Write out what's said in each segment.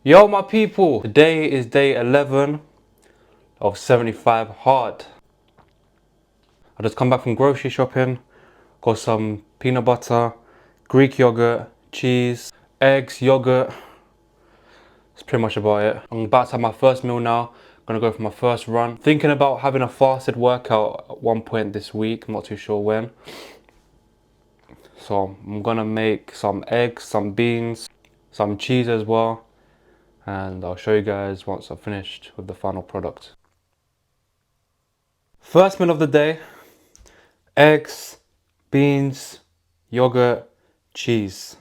Yo my people, today is day 11 of 75 hard. I just come back from grocery shopping, got some peanut butter, Greek yogurt, cheese, eggs, yogurt. That's pretty much about it. I'm about to have my first meal now. Gonna go for my first run. Thinking about having a fasted workout at one point this week, I'm not too sure when. So I'm gonna make some eggs, some beans, some cheese as well. And I'll show you guys once I've finished with the final product. First meal of the day, eggs, beans, yogurt, cheese.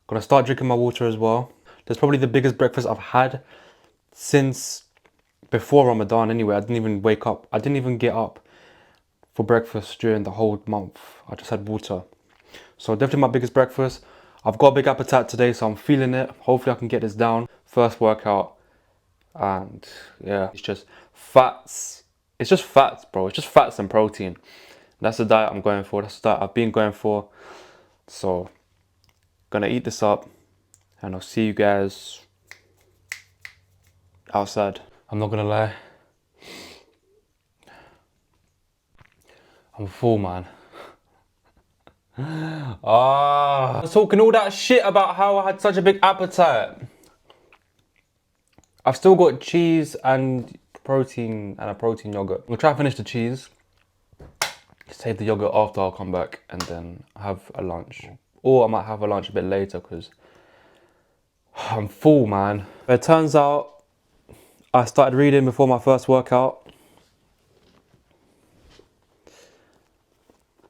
Gonna start drinking my water as well. That's probably the biggest breakfast I've had since before Ramadan anyway. I didn't even wake up. I didn't even get up for breakfast during the whole month. I just had water. So definitely my biggest breakfast. I've got a big appetite today, so I'm feeling it. Hopefully I can get this down. First workout. And yeah, it's just fats. It's just fats, bro. It's just fats and protein. That's the diet I'm going for. That's the diet I've been going for. So, gonna eat this up, and I'll see you guys outside. I'm not gonna lie. I'm full, man. I was talking all that shit about how I had such a big appetite. I've still got cheese and protein and a protein yogurt. I'm gonna try and finish the cheese. Save the yogurt after I'll come back and then have a lunch. Or I might have a lunch a bit later because I'm full, man. But it turns out I started reading before my first workout.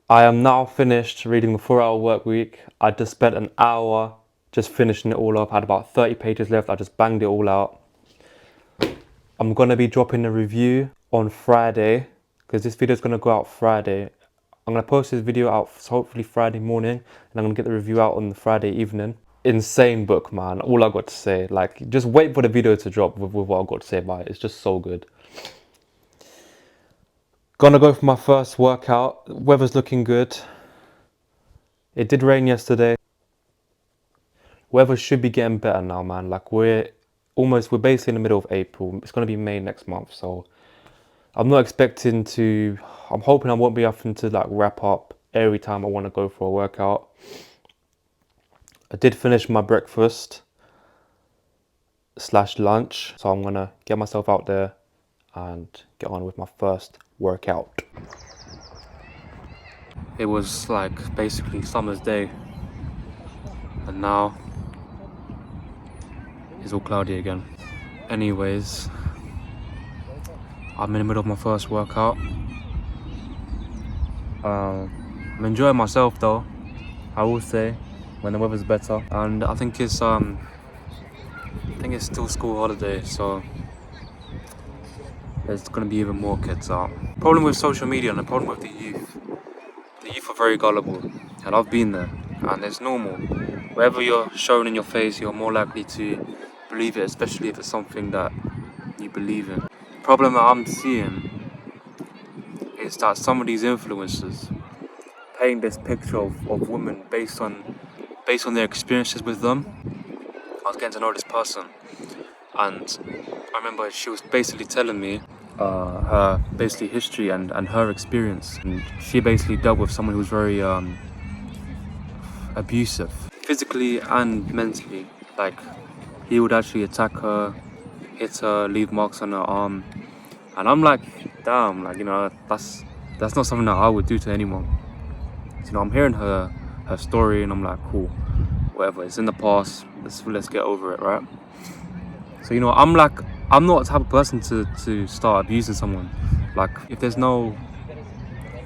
I am now finished reading the 4-hour work week. I just spent an hour just finishing it all up. I had about 30 pages left. I just banged it all out. I'm gonna be dropping a review on Friday because this video is gonna go out Friday. I'm gonna post this video out hopefully Friday morning, and I'm gonna get the review out on the Friday evening. Insane book, man. All I got to say, like, just wait for the video to drop with what I got to say about it. It's just so good. Gonna go for my first workout. Weather's looking good. It did rain yesterday. Weather should be getting better now, man. Like we're basically in the middle of April. It's gonna be May next month, so I'm not expecting to. I'm hoping I won't be having to like wrap up every time I want to go for a workout. I did finish my breakfast / lunch, so I'm gonna get myself out there and get on with my first workout. It was like basically summer's day, and now it's all cloudy again. Anyways, I'm in the middle of my first workout. I'm enjoying myself though, I will say, when the weather's better. And I think it's still school holiday, so there's gonna be even more kids out. Problem with social media and the problem with the youth are very gullible, and I've been there, and it's normal. Whatever you're shown in your face, you're more likely to believe it, especially if it's something that you believe in. The problem that I'm seeing is that some of these influencers paint this picture of women based on their experiences with them. I was getting to know this person, and I remember she was basically telling me her basically history and her experience. And she basically dealt with someone who was very abusive, physically and mentally. Like, he would actually attack her, hit her, leave marks on her arm. And I'm like, damn, like, you know, that's not something that I would do to anyone. So, you know, I'm hearing her story, and I'm like, cool, whatever, it's in the past, let's get over it, right? So, you know, I'm not the type of person to start abusing someone. Like, if there's no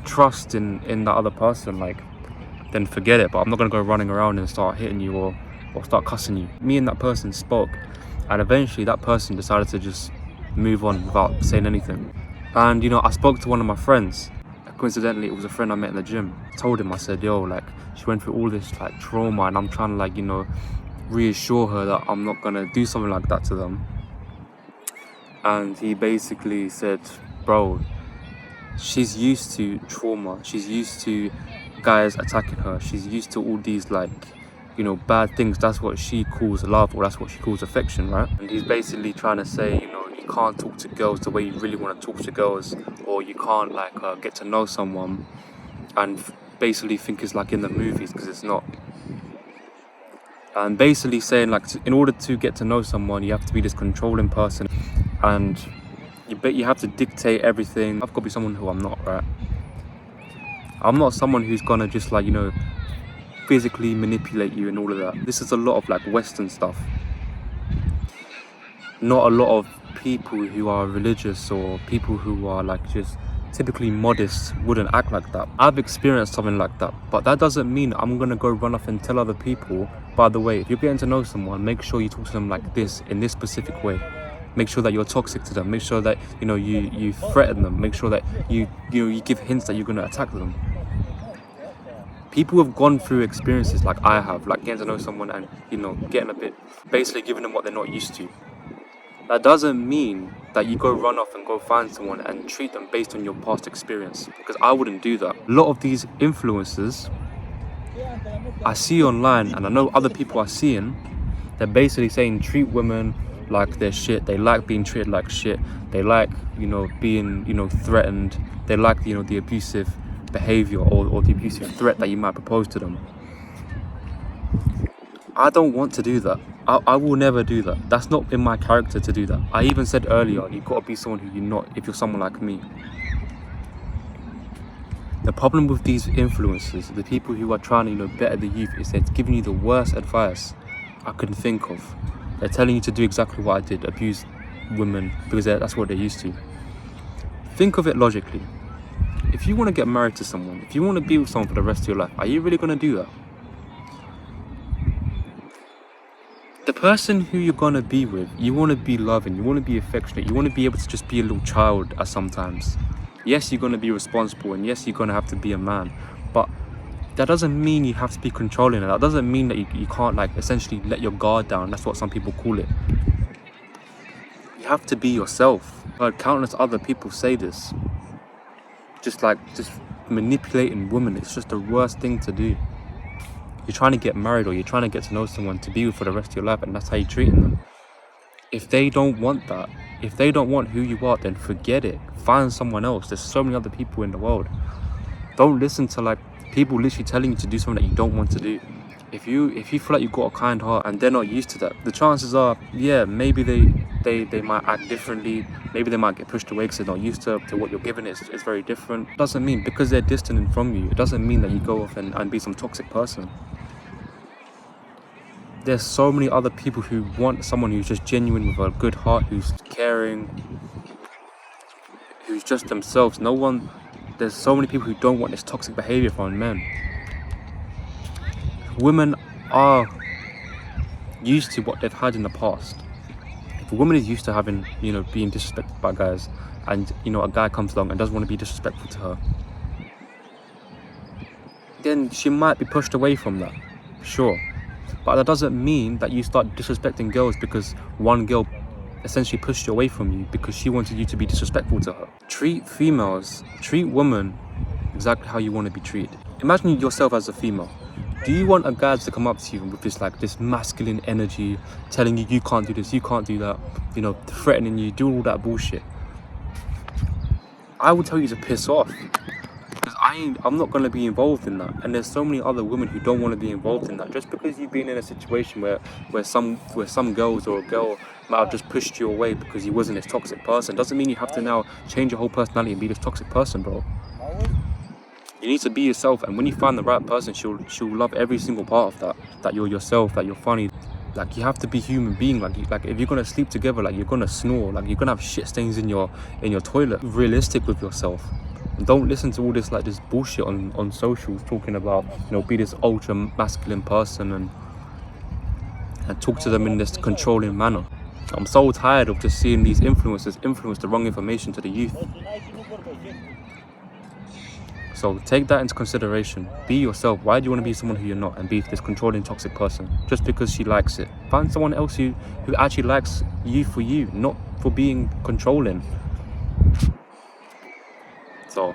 trust in that other person, like, then forget it. But I'm not gonna go running around and start hitting you or start cussing you. Me and that person spoke, and eventually that person decided to just move on without saying anything. And, you know, I spoke to one of my friends. Coincidentally, it was a friend I met in the gym. I told him, I said, yo, like, she went through all this like trauma, and I'm trying to, like, you know, reassure her that I'm not gonna do something like that to them. And he basically said, bro, she's used to trauma, she's used to guys attacking her, she's used to all these like bad things, that's what she calls love, or that's what she calls affection, right? And he's basically trying to say, you can't talk to girls the way you really want to talk to girls, or you can't get to know someone and basically think it's like in the movies, because it's not. And basically saying in order to get to know someone, you have to be this controlling person, and you have to dictate everything. I've got to be someone who I'm not, right? I'm not someone who's gonna just physically manipulate you and all of that. This is a lot of Western stuff. Not a lot of people who are religious or people who are just typically modest wouldn't act like that. I've experienced something like that, but that doesn't mean I'm gonna go run off and tell other people, by the way, if you're getting to know someone, make sure you talk to them like this, in this specific way. Make sure that you're toxic to them. Make sure that you threaten them. Make sure that you give hints that you're gonna attack them. People have gone through experiences like I have, getting to know someone and getting a bit, basically giving them what they're not used to. That doesn't mean that you go run off and go find someone and treat them based on your past experience, because I wouldn't do that. A lot of these influencers I see online, and I know other people are seeing, they're basically saying treat women like they're shit. They like being treated like shit. They like being threatened. They like the abusive behavior or the abusive threat that you might propose to them. I don't want to do that. I will never do that. That's not in my character to do that. I even said earlier, you've got to be someone who you're not if you're someone like me. The problem with these influencers, the people who are trying to better the youth, is they're giving you the worst advice I can think of. They're telling you to do exactly what I did, abuse women, because that's what they're used to. Think of it logically. If you want to get married to someone, if you want to be with someone for the rest of your life, are you really going to do that? The person who you're going to be with, you want to be loving, you want to be affectionate, you want to be able to just be a little child at sometimes. Yes, you're going to be responsible, and yes, you're going to have to be a man, but that doesn't mean you have to be controlling. That doesn't mean that you can't essentially let your guard down. That's what some people call it. You have to be yourself. I've heard countless other people say this. Just manipulating women, it's just the worst thing to do. You're trying to get married, or you're trying to get to know someone to be with for the rest of your life, and that's how you're treating them. If they don't want that, if they don't want who you are, then forget it. Find someone else. There's so many other people in the world. Don't listen to people literally telling you to do something that you don't want to do. If you feel like you've got a kind heart and they're not used to that, the chances are, yeah, maybe they might act differently. Maybe they might get pushed away because they're not used to what you're giving. It's very different. It doesn't mean, because they're distant from you, it doesn't mean that you go off and be some toxic person. There's so many other people who want someone who's just genuine, with a good heart, who's caring, who's just themselves. There's so many people who don't want this toxic behavior from men. Women are used to what they've had in the past. If a woman is used to having, being disrespected by guys, and, a guy comes along and doesn't want to be disrespectful to her, then she might be pushed away from that, sure. But that doesn't mean that you start disrespecting girls because one girl essentially pushed you away from you because she wanted you to be disrespectful to her. Treat women exactly how you want to be treated. Imagine yourself as a female. Do you want a guy to come up to you with this masculine energy, telling you can't do this, you can't do that, threatening you, do all that bullshit? I would tell you to piss off. Because I'm not going to be involved in that. And there's so many other women who don't want to be involved in that. Just because you've been in a situation where some girls or a girl might have just pushed you away because you wasn't this toxic person, doesn't mean you have to now change your whole personality and be this toxic person, bro. You need to be yourself, and when you find the right person, she'll love every single part of that you're yourself, that you're funny. You have to be human being. If you're gonna sleep together, you're gonna snore, you're gonna have shit stains in your toilet. Realistic with yourself. And don't listen to all this this bullshit on socials talking about be this ultra masculine person and talk to them in this controlling manner. I'm so tired of just seeing these influencers influence the wrong information to the youth. So take that into consideration. Be yourself. Why do you want to be someone who you're not and be this controlling, toxic person just because she likes it? Find someone else who actually likes you for you, not for being controlling. So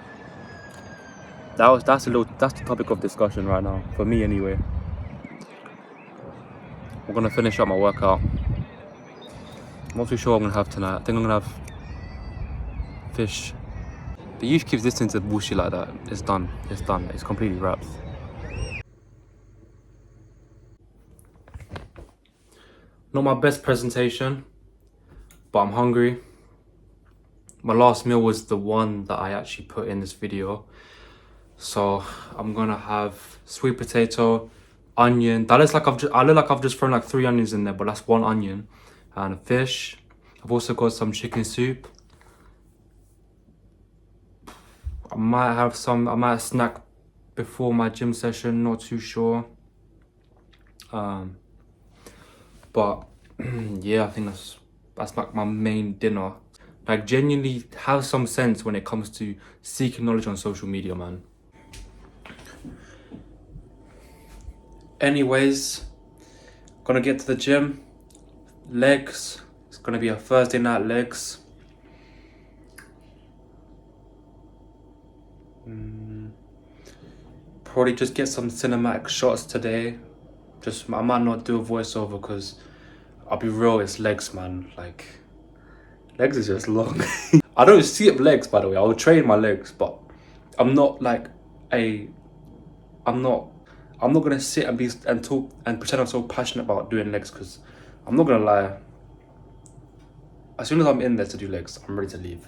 that's the topic of discussion right now, for me anyway. we're gonna finish up my workout. I'm not too sure what I'm gonna have tonight. I think I'm gonna have fish. The youth keeps listening to bullshit like that. It's done. It's done. It's completely wrapped. Not my best presentation, but I'm hungry. My last meal was the one that I actually put in this video. So I'm gonna have sweet potato, onion. That looks like I look like I've just thrown like 3 onions in there, but that's 1 onion. And fish. I've also got some chicken soup. I might snack before my gym session, not too sure. But yeah, I think that's like my main dinner. Like, genuinely have some sense when it comes to seeking knowledge on social media, man. Anyways, gonna get to the gym. Legs. It's gonna be a Thursday night legs. Probably just get some cinematic shots today. I might not do a voiceover because I'll be real, it's legs, man. Like, legs is just long. I don't skip legs, by the way. I will train my legs, but I'm not like I'm not gonna sit and talk and pretend I'm so passionate about doing legs, because I'm not gonna lie. As soon as I'm in there to do legs, I'm ready to leave.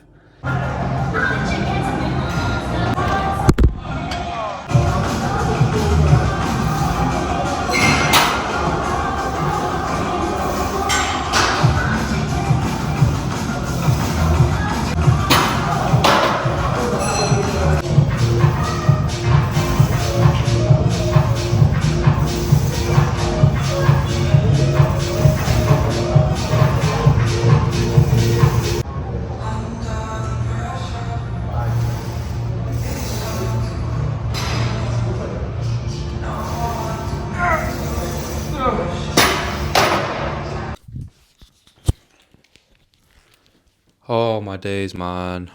Oh my days, man.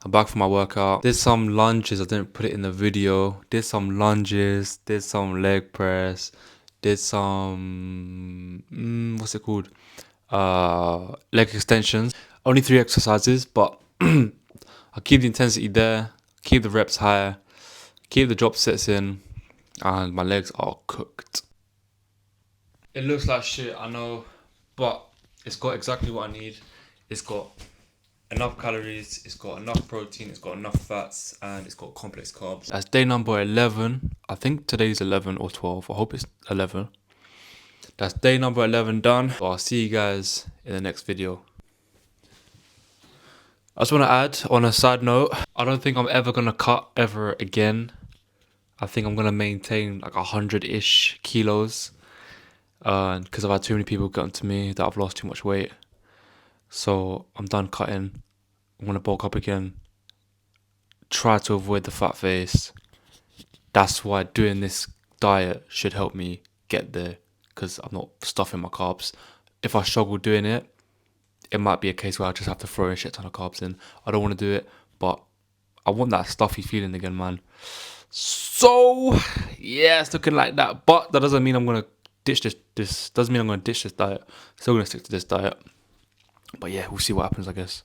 I'm back from my workout. Did some lunges, I didn't put it in the video. Did some lunges, did some leg press, did some what's it called? Leg extensions. Only 3 exercises, but I keep the intensity there, keep the reps higher, keep the drop sets in, and my legs are cooked. It looks like shit, I know, but it's got exactly what I need. It's got enough calories, it's got enough protein, it's got enough fats, and it's got complex carbs. That's day number 11. I think today's 11 or 12. I hope it's 11. That's day number 11 done. So I'll see you guys in the next video. I just want to add, on a side note, I don't think I'm ever going to cut ever again. I think I'm going to maintain like 100-ish kilos. Because I've had too many people get onto me that I've lost too much weight. So I'm done cutting. I'm gonna bulk up again. Try to avoid the fat face. That's why doing this diet should help me get there, because I'm not stuffing my carbs. If I struggle doing it, it might be a case where I just have to throw a shit ton of carbs in. I don't want to do it, but I want that stuffy feeling again, man. So yeah, it's looking like that. But that doesn't mean I'm gonna ditch this doesn't mean I'm gonna ditch this diet. Still gonna stick to this diet. But yeah, we'll see what happens, I guess.